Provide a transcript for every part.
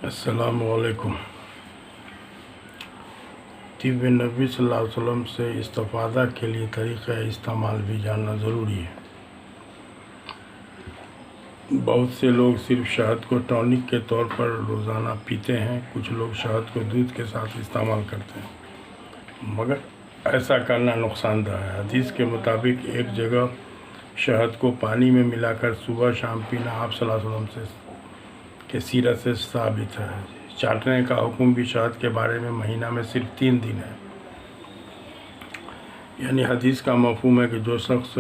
السلام علیکم۔ طب نبی صلی اللہ علیہ وسلم سے استفادہ کے لیے طریقہ استعمال بھی جاننا ضروری ہے۔ بہت سے لوگ صرف شہد کو ٹونک کے طور پر روزانہ پیتے ہیں، کچھ لوگ شہد کو دودھ کے ساتھ استعمال کرتے ہیں، مگر ایسا کرنا نقصان دہ ہے۔ حدیث کے مطابق ایک جگہ شہد کو پانی میں ملا کر صبح شام پینا آپ صلی اللہ علیہ وسلم کے سیرت سے ثابت ہے۔ چاٹنے کا حکم بھی شہد کے بارے میں مہینہ میں صرف 3 دن ہے، یعنی حدیث کا مفہوم ہے کہ جو شخص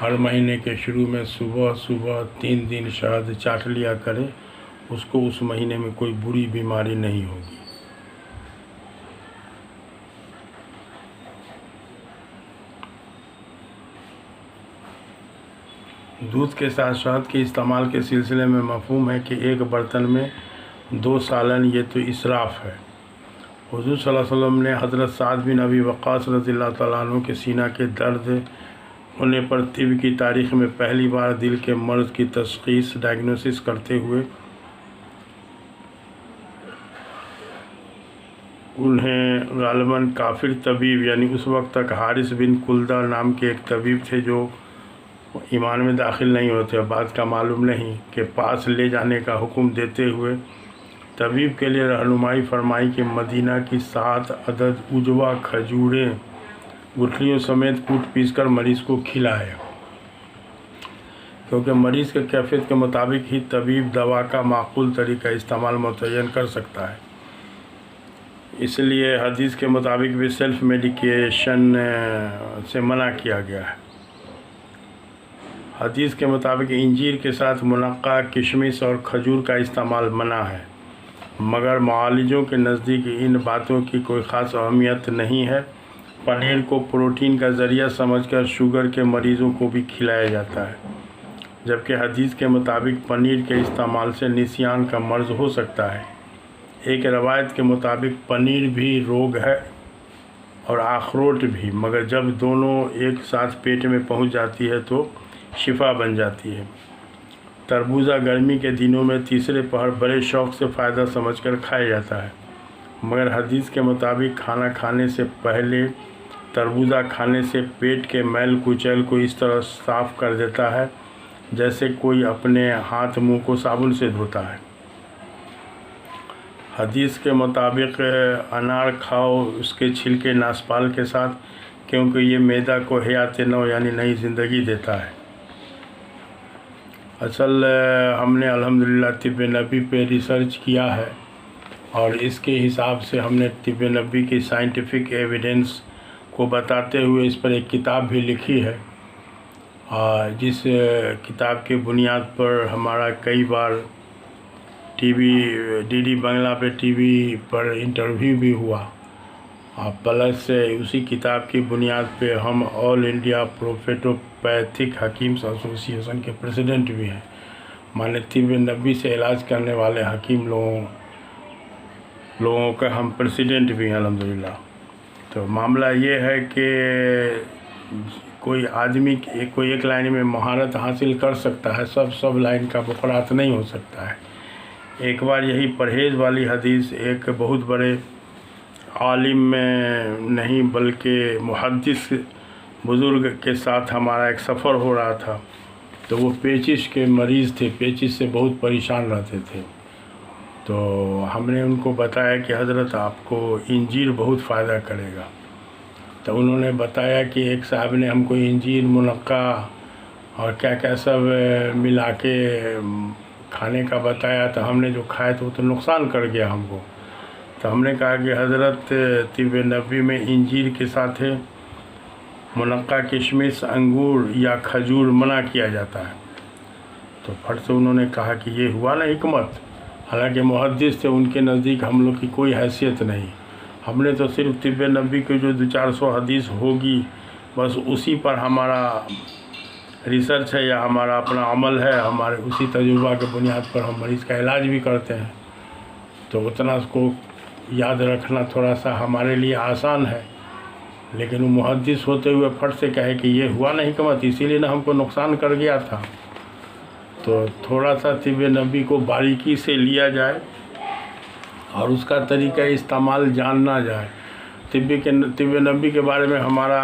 ہر مہینے کے شروع میں صبح 3 دن شہد چاٹ لیا کرے، اس کو اس مہینے میں کوئی بری بیماری نہیں ہوگی۔ دودھ کے ساتھ شہد کے استعمال کے سلسلے میں مفہوم ہے کہ ایک برتن میں 2 سالن، یہ تو اسراف ہے۔ حضور صلی اللہ علیہ وسلم نے حضرت سعد بن ابی وقاص رضی اللہ تعالیٰ عنہ کے سینہ کے درد ہونے پر طب کی تاریخ میں پہلی بار دل کے مرض کی تشخیص ڈائگنوسس کرتے ہوئے انہیں غالباً کافر طبیب، یعنی اس وقت تک حارث بن کلدہ نام کے ایک طبیب تھے جو ایمان میں داخل نہیں ہوتے، بات کا معلوم نہیں، کے پاس لے جانے کا حکم دیتے ہوئے طبیب کے لیے رہنمائی فرمائی کہ مدینہ کی 7 عدد عجوہ کھجوریں گٹھلیوں سمیت کوٹ پیس کر مریض کو کھلائے، کیونکہ مریض کے کیفیت کے مطابق ہی طبیب دوا کا معقول طریقہ استعمال متعین کر سکتا ہے۔ اس لیے حدیث کے مطابق بھی سیلف میڈیکیشن سے منع کیا گیا ہے۔ حدیث کے مطابق انجیر کے ساتھ منقع کشمش اور کھجور کا استعمال منع ہے، مگر معالجوں کے نزدیک ان باتوں کی کوئی خاص اہمیت نہیں ہے۔ پنیر کو پروٹین کا ذریعہ سمجھ کر شوگر کے مریضوں کو بھی کھلایا جاتا ہے، جبکہ حدیث کے مطابق پنیر کے استعمال سے نسیان کا مرض ہو سکتا ہے۔ ایک روایت کے مطابق پنیر بھی روگ ہے اور اخروٹ بھی، مگر جب دونوں ایک ساتھ پیٹ میں پہنچ جاتی ہے تو شفا بن جاتی ہے۔ تربوزہ گرمی کے دنوں میں تیسرے پہر بڑے شوق سے فائدہ سمجھ کر کھایا جاتا ہے، مگر حدیث کے مطابق کھانا کھانے سے پہلے تربوزہ کھانے سے پیٹ کے میل کچیل کو اس طرح صاف کر دیتا ہے جیسے کوئی اپنے ہاتھ منہ کو صابن سے دھوتا ہے۔ حدیث کے مطابق انار کھاؤ اس کے چھلکے ناسپال کے ساتھ، کیونکہ یہ معدہ کو حیات نو یعنی نئی زندگی دیتا ہے۔ اصل ہم نے الحمدللہ طب نبی پہ ریسرچ کیا ہے، اور اس کے حساب سے ہم نے طب نبی کی سائنٹیفک ایویڈنس کو بتاتے ہوئے اس پر ایک کتاب بھی لکھی ہے، اور جس کتاب کے بنیاد پر ہمارا کئی بار ڈی ڈی بنگلہ پہ ٹی وی پر انٹرویو بھی ہوا، پلس اسی کتاب کی بنیاد پہ ہم آل انڈیا پروفیٹوپیتھک حکیمز ایسوسی ایشن کے پریزیڈنٹ بھی ہیں، مانے طب نبی سے علاج کرنے والے حکیم لوگوں کا ہم پریزیڈنٹ بھی ہیں الحمدللہ۔ تو معاملہ یہ ہے کہ کوئی آدمی کوئی ایک لائن میں مہارت حاصل کر سکتا ہے، سب لائن کا بقرات نہیں ہو سکتا ہے۔ ایک بار یہی پرہیز والی حدیث ایک بہت بڑے عالم میں نہیں بلکہ محدث بزرگ کے ساتھ ہمارا ایک سفر ہو رہا تھا، تو وہ پیچش کے مریض تھے، پیچش سے بہت پریشان رہتے تھے، تو ہم نے ان کو بتایا کہ حضرت آپ کو انجیر بہت فائدہ کرے گا۔ تو انہوں نے بتایا کہ ایک صاحب نے ہم کو انجیر منقع اور کیا سب ملا کے کھانے کا بتایا، تو ہم نے جو کھایا تو وہ تو نقصان کر گیا ہم کو۔ تو ہم نے کہا کہ حضرت طب نبی میں انجیر کے ساتھ منقع کشمش، انگور یا کھجور منع کیا جاتا ہے۔ تو پھر سے انہوں نے کہا کہ یہ ہوا نا حکمت، حالانکہ محدث تھے، ان کے نزدیک ہم لوگ کی کوئی حیثیت نہیں، ہم نے تو صرف طب نبی کے جو 200-400 حدیث ہوگی بس اسی پر ہمارا ریسرچ ہے یا ہمارا اپنا عمل ہے، ہمارے اسی تجربہ کے بنیاد پر ہم مریض کا علاج بھی کرتے ہیں، تو اتنا اس کو یاد رکھنا تھوڑا سا ہمارے لیے آسان ہے۔ لیکن وہ محدث ہوتے ہوئے پھٹ سے کہے کہ یہ ہوا نا حکمت، اسی لیے نا ہم کو نقصان کر گیا تھا۔ تو تھوڑا سا طب نبی کو باریکی سے لیا جائے اور اس کا طریقہ استعمال جاننا جائے. طب نبی کے بارے میں ہمارا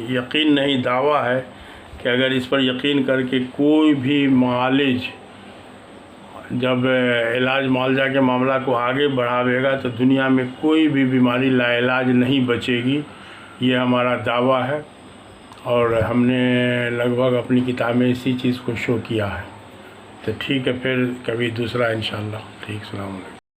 یقین نہیں، دعویٰ ہے کہ اگر اس پر یقین کر کے کوئی بھی معالج جب علاج معالجہ کے معاملہ کو آگے بڑھاوے گا تو دنیا میں کوئی بھی بیماری لا علاج نہیں بچے گی. یہ ہمارا دعویٰ ہے اور ہم نے لگ بھگ اپنی کتاب میں اسی چیز کو شو کیا ہے. تو ٹھیک ہے، پھر کبھی دوسرا انشاءاللہ. ٹھیک، السلام علیکم.